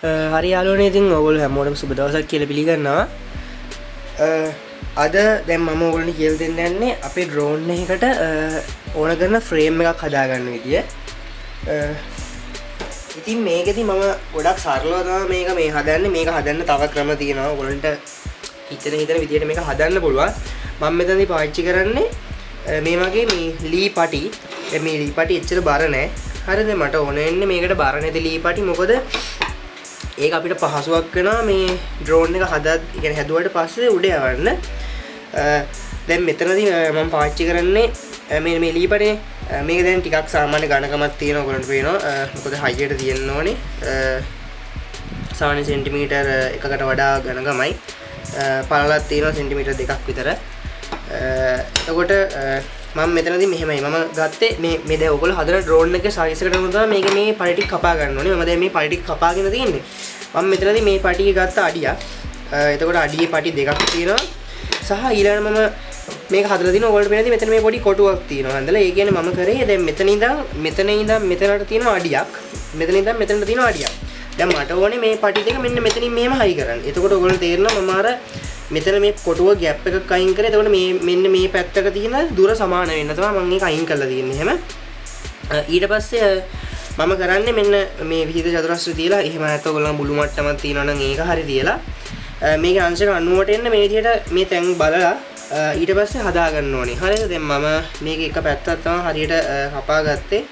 හරි යාළුවනේ ඉතින් ඔයගොල්ලෝ හැමෝටම සුබ දවසක් කියලා පිළිගන්නවා. අද දැන් මම ඔයගොල්ලන්ට කියලා දෙන්න යන්නේ අපේ ඩ්‍රෝන් එකකට ඕන කරන ෆ්‍රේම් එකක් හදාගන්න විදිය. ඉතින් මේකෙදි මම ගොඩක් සරලව තමයි මේක හදන්නේ. මේක හදන්න තව ක්‍රම තියෙනවා. ඔයගොල්ලන්ට හිතන විදියට මේක හදන්න පුළුවන්. මම මෙතනදී පාවිච්චි කරන්නේ මේ වගේ මේ ලී පටි. මේ ලී පටි එච්චර බර නැහැ. හරිද? මට ඕන වෙන්නේ මේකට බර නැති ලී පටි. මොකද ඒක අපිට පහසුවක් වෙනවා මේ ඩ්‍රෝන් එක හැදුවට පස්සේ උඩ යවන්න. දැන් මෙතනදී මම පාවිච්චි කරන්නේ මේ ලී පටිනේ. මේක දැන් ටිකක් සාමාන්‍ය ඝනකමක් තියෙනවා. ඔයගොල්ලන්ට පේනවා. මොකද හයියට තියෙන්න ඕනේ. සාමාන්‍ය සෙන්ටිමීටර් එකකට වඩා ඝනකමයි. පළලක් තියෙනවා සෙන්ටිමීටර් 2ක් විතර. එතකොට මම මෙතනදී මෙහෙමයි මම ගත්තේ මේ දැන් ඔයගොල්ලෝ හදන ඩ්‍රෝන් එකේ සයිස් එකට තමයි මේක මේ පටි ටික කපා ගන්න ඕනේ. මම දැන් මේ පටි ටික කපාගෙන තියෙන්නේ. මම මෙතනදී මේ පටිය ගත්ත අඩියක්. එතකොට අඩියේ පටි දෙකක් තියෙනවා. සහ ඊළඟට මම මේක හදලා දිනවා. ඔයගොල්ලෝ පේනදී මෙතන මේ පොඩි කොටුවක් තියෙනවා. හන්දලා ඒ කියන්නේ මම කරේ දැන් මෙතන ඉඳන් මෙතනට තියෙන අඩියක්. මෙතන ඉඳන් මෙතනට තියෙන අඩියක්. දැන් මට ඕනේ මේ පටි දෙක මෙන්න මෙතනින් මෙහෙම හයි කරන්න. එතකොට ඔයගොල්ලෝ තේරෙනවා මම අර මෙතන මේ කොටුව ગેප් එකක් අයින් කරේ. එතකොට මෙන්න මේ පැත්තට තියෙන දුර සමාන වෙන්න තමයි මම මේක අයින් කරලා තියෙන්නේ. එහෙම ඊට පස්සේ මම කරන්නේ මෙන්න මේ විහිද චතුරස්‍ර තියලා එහෙම නැත්නම් ඔයගොල්ලෝ බුළු මට්ටමක් තියෙනවා නම් ඒක හරි තියලා මේක අංශක 90ට එන්න මේ විදිහට මේ තැන් බලලා ඊට පස්සේ හදා ගන්න ඕනේ. හරිද? දැන් මම මේක එක පැත්තක් තමයි හරියට කපා ගත්තේ.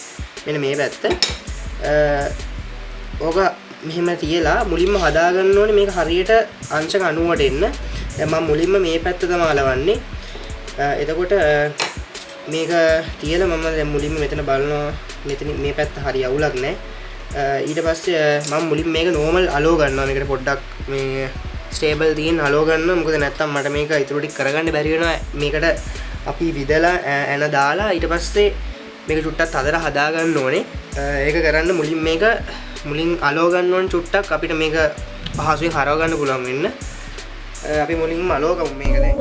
මෙන්න මේ පැත්ත. ඕක මෙහෙම තියලා මුලින්ම හදා ගන්න ඕනේ මේක හරියට අංශක 90ට එන්න. දැන් මම මුලින්ම මේ පැත්ත තමයි අලවන්නේ. එතකොට මේක තියලා මම දැන් මුලින්ම මෙතන බලනවා මෙතන මේ පැත්ත හරි අවුලක් නැහැ. ඊට පස්සේ මම මුලින්ම මේක නෝමල් අලෝ ගන්නවා. මේකට පොඩ්ඩක් මේ ස්ටේබල් තියෙන අලෝ ගන්නවා. මොකද නැත්තම් මට මේක ඉතුරු ටික කරගන්න බැරි වෙනවා. මේකට අපි විදලා ඇන දාලා ඊට පස්සේ මේක චුට්ටක් හදලා හදා ගන්න ඕනේ. ඒක කරන්න මුලින් අලෝ ගන්න ඕනේ චුට්ටක් අපිට මේක පහසුවෙන් හරව ගන්න පුළුවන් වෙන්න. අපි මුලින්ම අලෝ ගමු මේක දැන්.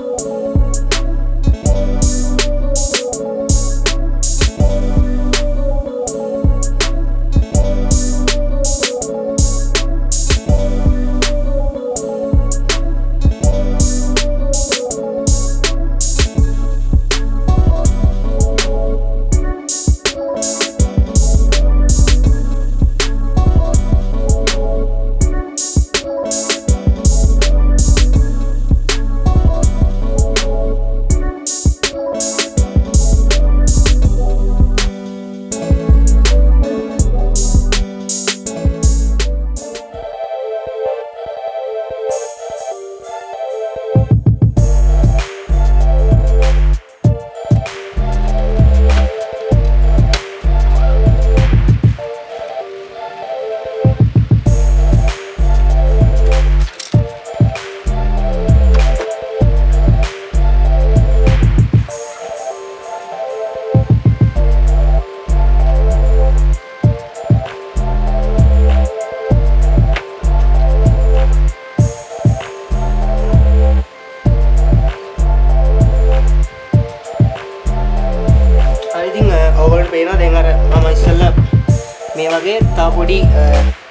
මේ වගේ තා පොඩි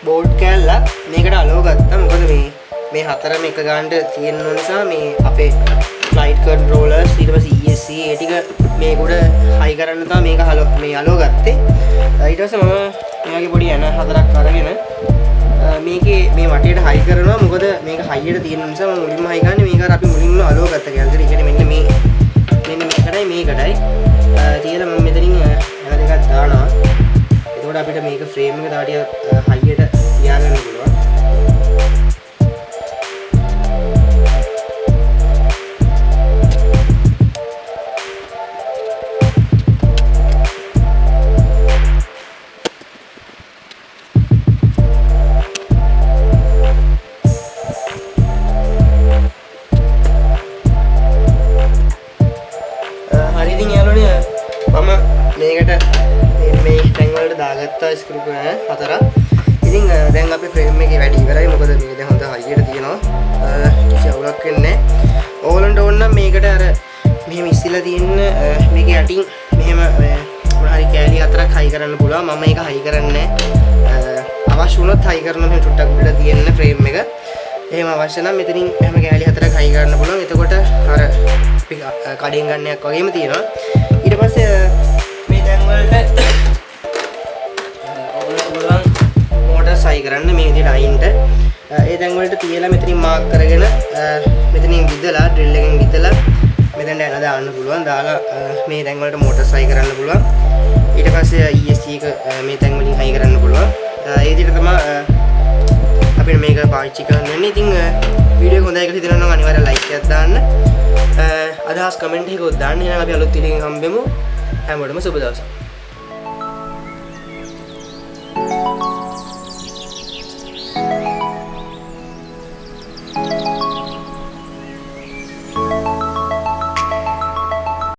බෝඩ් කෑල්ලක් මේකට අලෝ ගත්තා. මොකද මේ හතරම එක ගානට තියෙන නිසා මේ අපේ ෆ්ලයිට් කන්ට්‍රෝලර්ස් ඊට පස්සේ ESC ඒ ටික මේක උඩ හයි කරන්න තමයි මේක අලෝ ගත්තේ. ඊට පස්සේ මම මේ වගේ පොඩි ඇන හතරක් අරගෙන මේකේ මේ වටේට හයි කරනවා. මොකද මේක හයියට තියෙන නිසා මම මුලින්ම හයි ගන්නේ මේක අර අපි මුලින්ම අලෝ ගත්ත කැලේ. ඒ කියන්නේ මෙන්න මේකටයි තියලා මම මෙතනින් ඇන දෙකක් දානවා. එතකොට අපිට මේක ෆ්‍රේම් එක තව ටිකක් හයියට තියාගන්න පුළුවන්. හරි ඉතින් යාළුවනේ මම මේකට මේ ටැංග් වලට දාගත්තා ස්ක්‍රූ හතරක්. ඉතින් දැන් අපේ ෆ්‍රේම් එකේ වැඩි ඉවරයි. මොකද මේක දැන් හොඳ හයියට තියෙනවා. කිසි අවුලක් වෙන්නේ නැහැ. ඕගොල්ලන්ට ඕන නම් මේකට අර මෙහෙම ඉස්සෙල්ලා තියෙන මේක යටින් මෙහෙම මොන හරි කෑලි හතරක් හයි කරන්න පුළුවන්. මම මේක හයි කරන්නේ නැහැ. අවශ්‍ය වුණොත් හයි කරනවා මෙහෙම චුට්ටක් උඩට තියෙන ෆ්‍රේම් එක. එහෙම අවශ්‍ය නම් මෙතනින් එහෙම කෑලි 4ක් හයි කරන්න පුළුවන්. එතකොට අර කඩෙන් ගන්නයක් වගේම තියෙනවා. ඊට පස්සේ මේ තැන් වලට ඔයගොල්ලෝ පුළුවන් මෝටර් සයි කරන්න මේ විදිහට අයින්ට. ඒ තැන් වලට තියලා මෙතනින් මාක් කරගෙන මෙතනින් විදලා ඩ්‍රිල් එකෙන් විදලා මෙතෙන්ට යන දාන්න පුළුවන්. දාලා මේ තැන් වලට මෝටර් සයි කරන්න පුළුවන්. ඊට පස්සේ ESC එක මේ තැන් වලින් හයි කරන්න පුළුවන්. ඒ විදිහට තමයි අපිට මේක පාවිච්චි කරන්න වෙන්නේ. ඉතින් වීඩියෝ එක හොඳයි කියලා හිතනවා නම් අනිවාර්යෙන් ලයික් එකක් දාන්න. අදහස් කමෙන්ට් එකකුත් දාන්න. එහෙනම් අපි අලුත් වීඩියෝ එකකින් හම්බෙමු. හැමෝටම සුබ දවසක්.